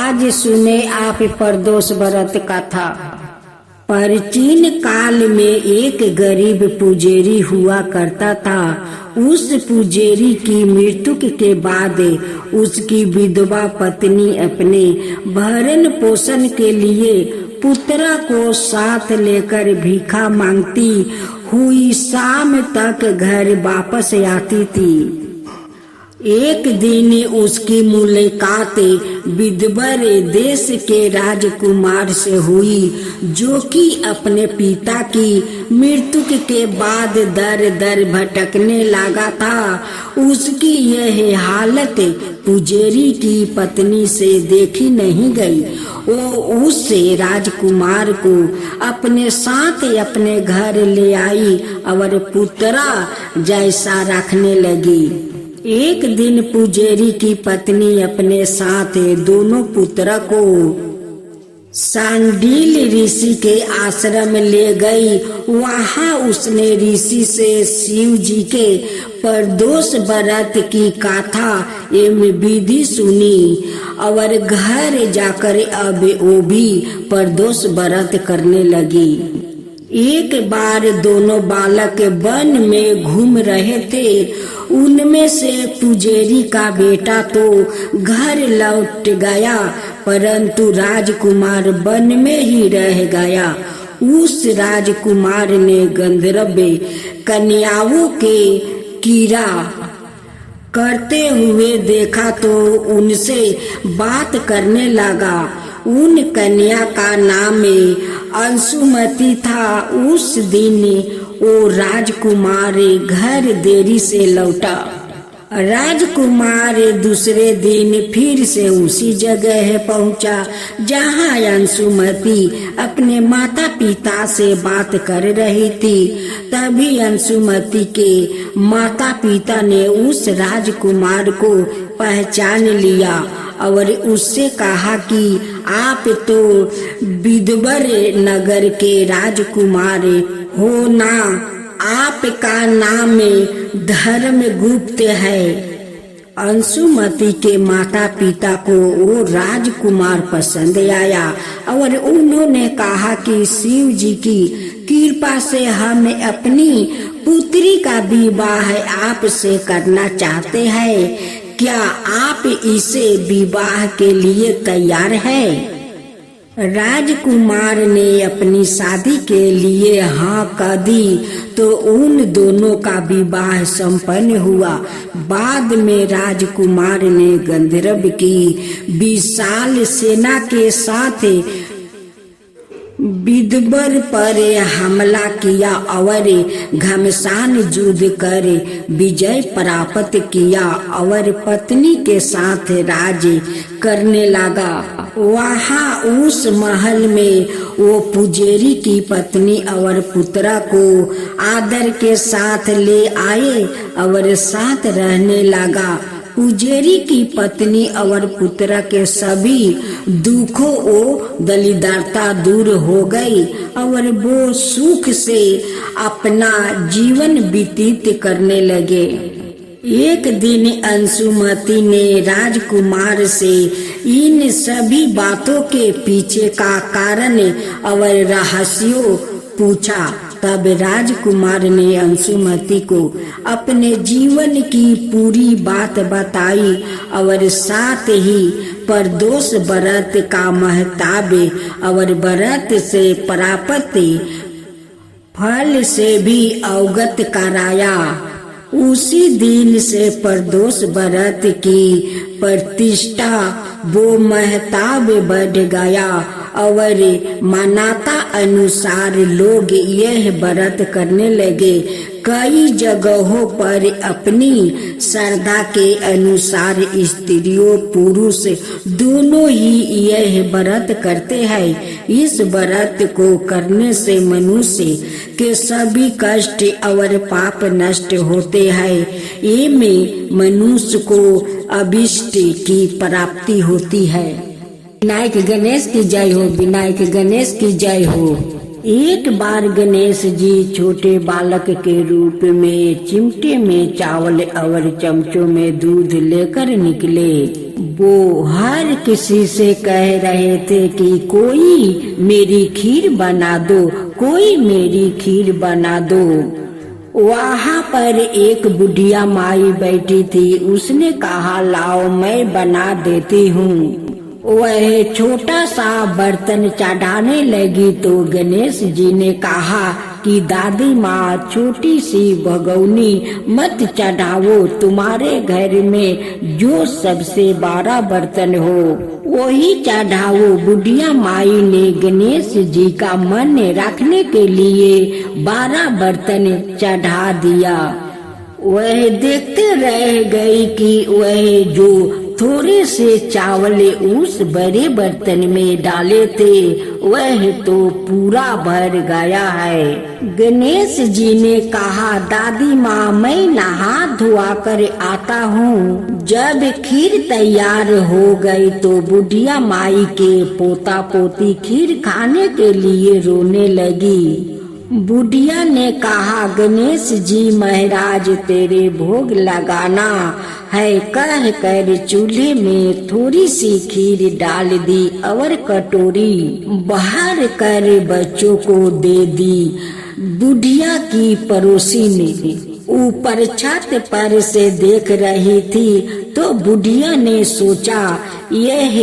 आज सुने आप प्रदोष व्रत कथा। प्राचीन काल में एक गरीब पुजारी हुआ करता था। उस पुजारी की मृत्यु के बाद उसकी विधवा पत्नी अपने भरण पोषण के लिए पुत्र को साथ लेकर भिक्षा मांगती हुई शाम तक घर वापस आती थी। एक दिन उसकी मुलाकात विदर्भ देश के राजकुमार से हुई, जो कि अपने पिता की मृत्यु के बाद दर दर भटकने लगा था। उसकी यह हालत पुजारी की पत्नी से देखी नहीं गई। वो उससे राजकुमार को अपने साथ अपने घर ले आई और पुत्रा जैसा रखने लगी। एक दिन पुजारी की पत्नी अपने साथ दोनों पुत्र को सांडील ऋषि के आश्रम ले गई। वहां उसने ऋषि से शिव जी के प्रदोष व्रत की कथा एवं विधि सुनी और घर जाकर अब वो भी प्रदोष व्रत करने लगी। एक बार दोनों बालक वन में घूम रहे थे। उनमें से पुजारी का बेटा तो घर लौट गया, परंतु राजकुमार वन में ही रह गया। उस राजकुमार ने गंधर्व कन्याओं के कीड़ा करते हुए देखा तो उनसे बात करने लगा। उन कन्या का नाम अंशुमती था। उस दिन वो राजकुमार घर देरी से लौटा। राजकुमार दूसरे दिन फिर से उसी जगह पहुंचा जहां अंशुमती अपने माता पिता से बात कर रही थी। तभी अंशुमती के माता पिता ने उस राजकुमार को पहचान लिया और उससे कहा कि आप तो विदर्भ नगर के राजकुमार हो ना, आपका नाम धर्मगुप्त है। अंशुमती के माता पिता को वो राजकुमार पसंद आया और उन्होंने कहा कि शिव जी की कृपा से हम अपनी पुत्री का विवाह आपसे करना चाहते हैं। क्या आप इसे विवाह के लिए तैयार हैं? राजकुमार ने अपनी शादी के लिए हाँ कह दी तो उन दोनों का विवाह संपन्न हुआ। बाद में राजकुमार ने गंधर्व की विशाल सेना के साथ विदर्भ पर हमला किया और घमासान युद्ध कर विजय प्राप्त किया और पत्नी के साथ राज करने लगा। वहाँ उस महल में वो पुजारी की पत्नी और पुत्र को आदर के साथ ले आए और साथ रहने लगा। पुजारी की पत्नी और पुत्र के सभी दुखों और दरिद्रता दूर हो गई और वो सुख से अपना जीवन व्यतीत करने लगे। एक दिन अंशुमती ने राजकुमार से इन सभी बातों के पीछे का कारण और रहस्यों पूछा। तब राजकुमार ने अंशुमती को अपने जीवन की पूरी बात बताई और साथ ही प्रदोष व्रत का महत्व और व्रत से प्राप्त फल से भी अवगत कराया। उसी दिन से प्रदोष व्रत की प्रतिष्ठा वो महत्व बढ़ गया और मान्यता अनुसार लोग यह व्रत करने लगे। कई जगहों पर अपनी श्रद्धा के अनुसार स्त्रियों पुरुष दोनों ही यह व्रत करते हैं। इस व्रत को करने से मनुष्य के सभी कष्ट और पाप नष्ट होते हैं। इनमें मनुष्य को अभिष्ट की प्राप्ति होती है। विनायक गणेश की जय हो, विनायक गणेश की जय हो। एक बार गणेश जी छोटे बालक के रूप में चिमटे में चावल और चमचों में दूध लेकर निकले। वो हर किसी से कह रहे थे कि कोई मेरी खीर बना दो, कोई मेरी खीर बना दो। वहाँ पर एक बुढ़िया माई बैठी थी। उसने कहा लाओ मैं बना देती हूँ। वह छोटा सा बर्तन चढ़ाने लगी तो गणेश जी ने कहा कि दादी माँ छोटी सी भगौनी मत चढ़ाओ, तुम्हारे घर में जो सबसे बड़ा बर्तन हो वही चढ़ाओ। बुढ़िया माई ने गणेश जी का मन रखने के लिए 12 बर्तन चढ़ा दिया। वह देखते रह गई कि वह जो थोड़े से चावल उस बड़े बर्तन में डाले थे वह तो पूरा भर गया है। गणेश जी ने कहा दादी माँ मैं नहा धोआ कर आता हूँ। जब खीर तैयार हो गई तो बुढ़िया माई के पोता पोती खीर खाने के लिए रोने लगी। बुढ़िया ने कहा गणेश जी महाराज तेरे भोग लगाना है कह कर चूल्हे में थोड़ी सी खीर डाल दी और कटोरी बाहर कर बच्चों को दे दी। बुढ़िया की पड़ोसी ने ऊपर छत पर से देख रही थी तो बुढ़िया ने सोचा यह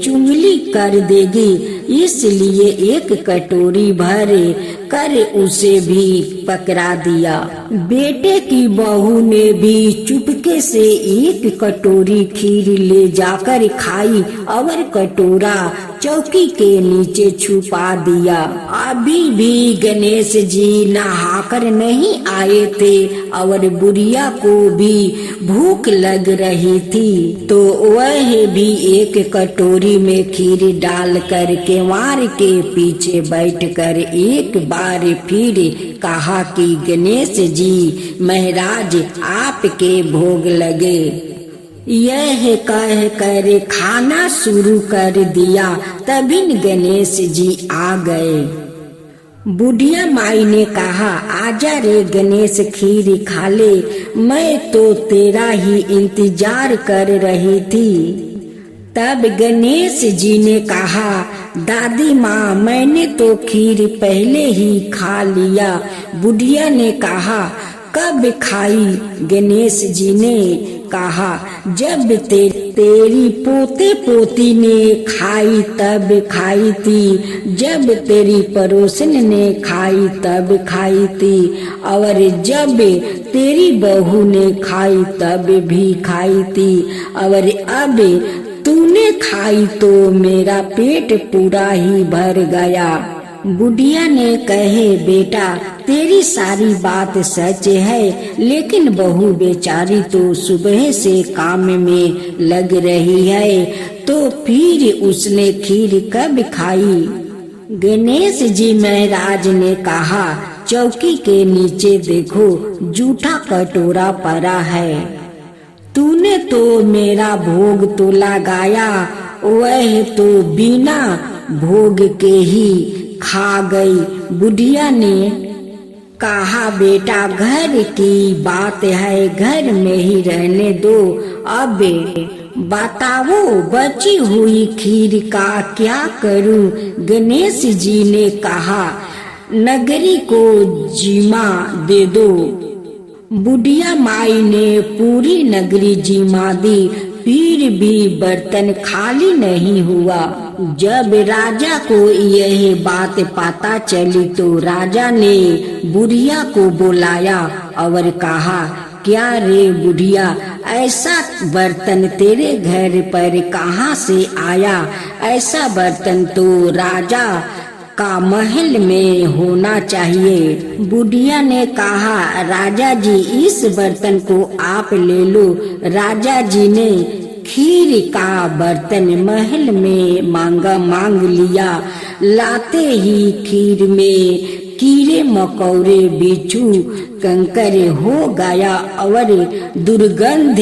चुंगली कर देगी, इसलिए एक कटोरी भर कर उसे भी पकड़ा दिया। बेटे की बहू ने भी चुपके से एक कटोरी खीर ले जाकर खाई और कटोरा चौकी के नीचे छुपा दिया। अभी भी गणेश जी नहाकर नहीं आए थे और बुढ़िया को भी भूख लग रही थी तो वह भी एक कटोरी में खीर डाल कर केवाड़ के पीछे बैठकर एक बार फिर कहा कि गणेश जी महाराज आपके भोग लगे। यह कह कर खाना शुरू कर दिया। तभी गणेश जी आ गए। बुढ़िया माई ने कहा आजा रे गणेश खीर खा ले, मैं तो तेरा ही इंतजार कर रही थी। तब गणेश जी ने कहा दादी माँ मैंने तो खीर पहले ही खा लिया। बुढ़िया ने कहा कब खाई? गणेश जी ने कहा जब तेरी पोते पोती ने खाई तब खाई थी, जब तेरी पड़ोसन ने खाई तब खाई थी और जब तेरी बहू ने खाई तब भी खाई थी और अब तूने खाई तो मेरा पेट पूरा ही भर गया। बुढ़िया ने कहे बेटा तेरी सारी बात सच है, लेकिन बहू बेचारी तो सुबह से काम में लग रही है, तो फिर उसने खीर कब खाई? गणेश जी महाराज ने कहा चौकी के नीचे देखो जूठा कटोरा पड़ा है, तूने तो मेरा भोग तो लगाया, वह तो बिना भोग के ही खा गई। बुढ़िया ने कहा बेटा घर की बात है, घर में ही रहने दो। अब बताओ बची हुई खीर का क्या करूं? गणेश जी ने कहा नगरी को जीमा दे दो। बुढ़िया माई ने पूरी नगरी जीमा दी, फिर भी बर्तन खाली नहीं हुआ। जब राजा को यह बात पता चली तो राजा ने बुढ़िया को बुलाया और कहा क्या रे बुढ़िया, ऐसा बर्तन तेरे घर पर कहाँ से आया? ऐसा बर्तन तो राजा का महल में होना चाहिए। बुढ़िया ने कहा राजा जी इस बर्तन को आप ले लो। राजा जी ने खीर का बर्तन महल में मांग लिया। लाते ही खीर में कीड़े मकोड़े बिच्छू कंकर हो गया और दुर्गंध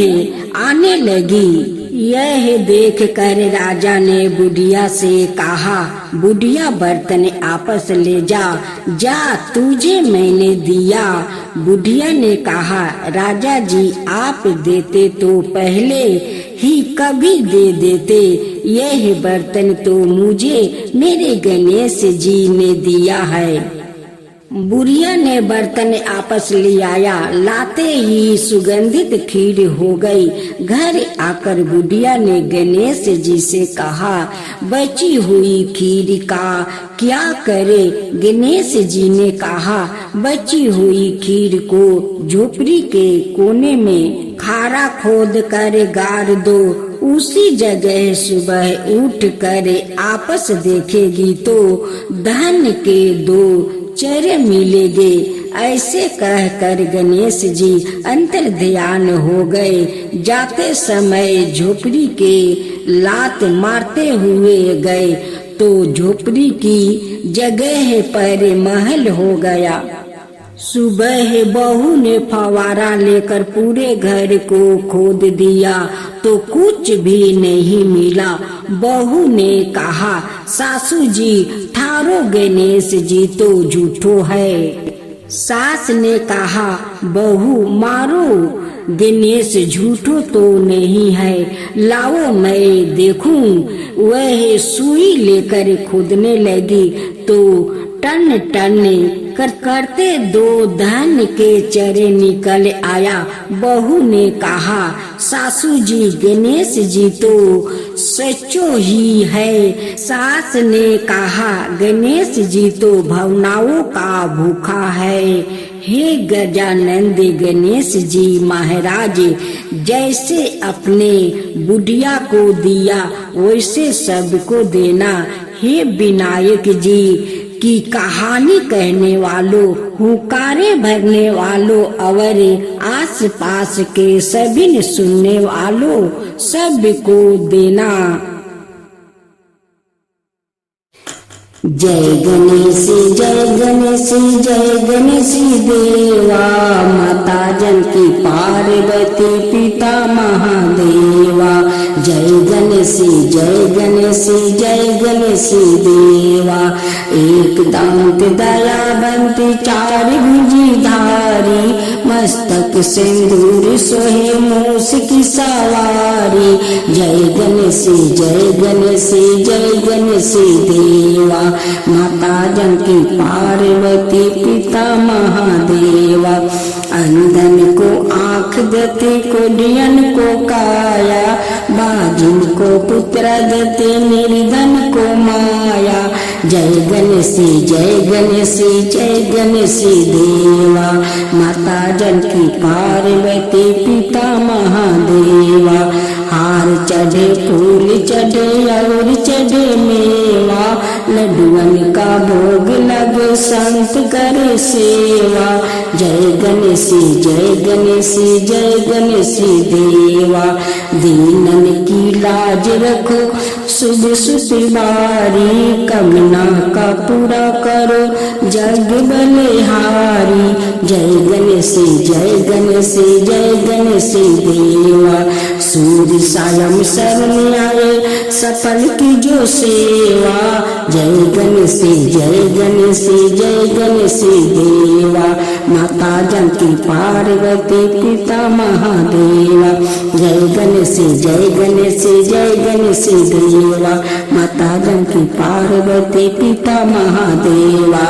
आने लगी। यह देख कर राजा ने बुढ़िया से कहा, बुढ़िया बर्तन आपस ले जा, जा तुझे मैंने दिया। बुढ़िया ने कहा, राजा जी आप देते तो पहले ही कभी दे देते, यह बर्तन तो मुझे मेरे गणेश जी ने दिया है। बुढ़िया ने बर्तन आपस ले आया, लाते ही सुगंधित खीर हो गई। घर आकर बुढ़िया ने गणेश जी से कहा, बची हुई खीर का क्या करे? गणेश जी ने कहा, बची हुई खीर को झोपड़ी के कोने में खारा खोद कर गाड़ दो, उसी जगह सुबह उठ कर आपस देखेगी तो धन के दो चेहरे मिलेंगे। ऐसे कहकर गणेश जी अंतर ध्यान हो गए। जाते समय झोपड़ी के लात मारते हुए गए तो झोपड़ी की जगह पर महल हो गया। सुबह बहू ने फवारा लेकर पूरे घर को खोद दिया तो कुछ भी नहीं मिला। बहू ने कहा, सासू जी ठारो गणेश जी तो झूठो है। सास ने कहा, बहू मारो, गणेश झूठो तो नहीं है, लाओ मैं देखूं। वह सुई लेकर खोदने लगी तो टन टन करते दो धन के चरे निकल आया। बहू ने कहा, सासू जी गणेश जी तो सच्चो ही है। सास ने कहा, गणेश जी तो भावनाओं का भूखा है। हे गजानंद गणेश जी महाराज, जैसे अपने बुढ़िया को दिया वैसे सबको देना। हे विनायक जी की कहानी कहने वालों, हुंकारे भरने वालों और आस पास के सभी ने सुनने वालों सबको देना। जय गणेश जय गणेश जय गणेश देवा, माता जानकी पार्वती पिता महादेवा। जय गणेश जय गणेश जय गणेश देवा, एक दांत दयावंत चार भुजी धारी, मस्तक सिंदूर सोहे मूस की सवारी। जय गणेश जय गणेश जय गणेश देवा, माता जानकी पार्वती पिता महादेवा। अंधन को आँख देते, कोढ़ियन को काया, बाजिन को पुत्र देते, निर्धन को माया। जय गणेश जय गणेश जय गणेश देवा, माता जानकी पार्वती पिता महादेवा। हार चढ़े फूल चढ़े और चढ़े मेवा, लड्डुअन का भोग लगे संत करे सेवा। जय गणेश जय गणेश जय गणेश देवा, दीनन की लाज रखो शुभ सुतिवारी, कमना का पूरा करो जग बलिहारी। जय गणेश जय गणेश जय गणेश देवा, सूर्य सायं शरण आए सफल की जो सेवा। जय गणेश जय गणेश जय गणेश देवा, माता जानकी पार्वती पिता महादेवा। जय गणेश जय गणेश जय गणेश देवा, माता जानकी पार्वती पिता महादेवा।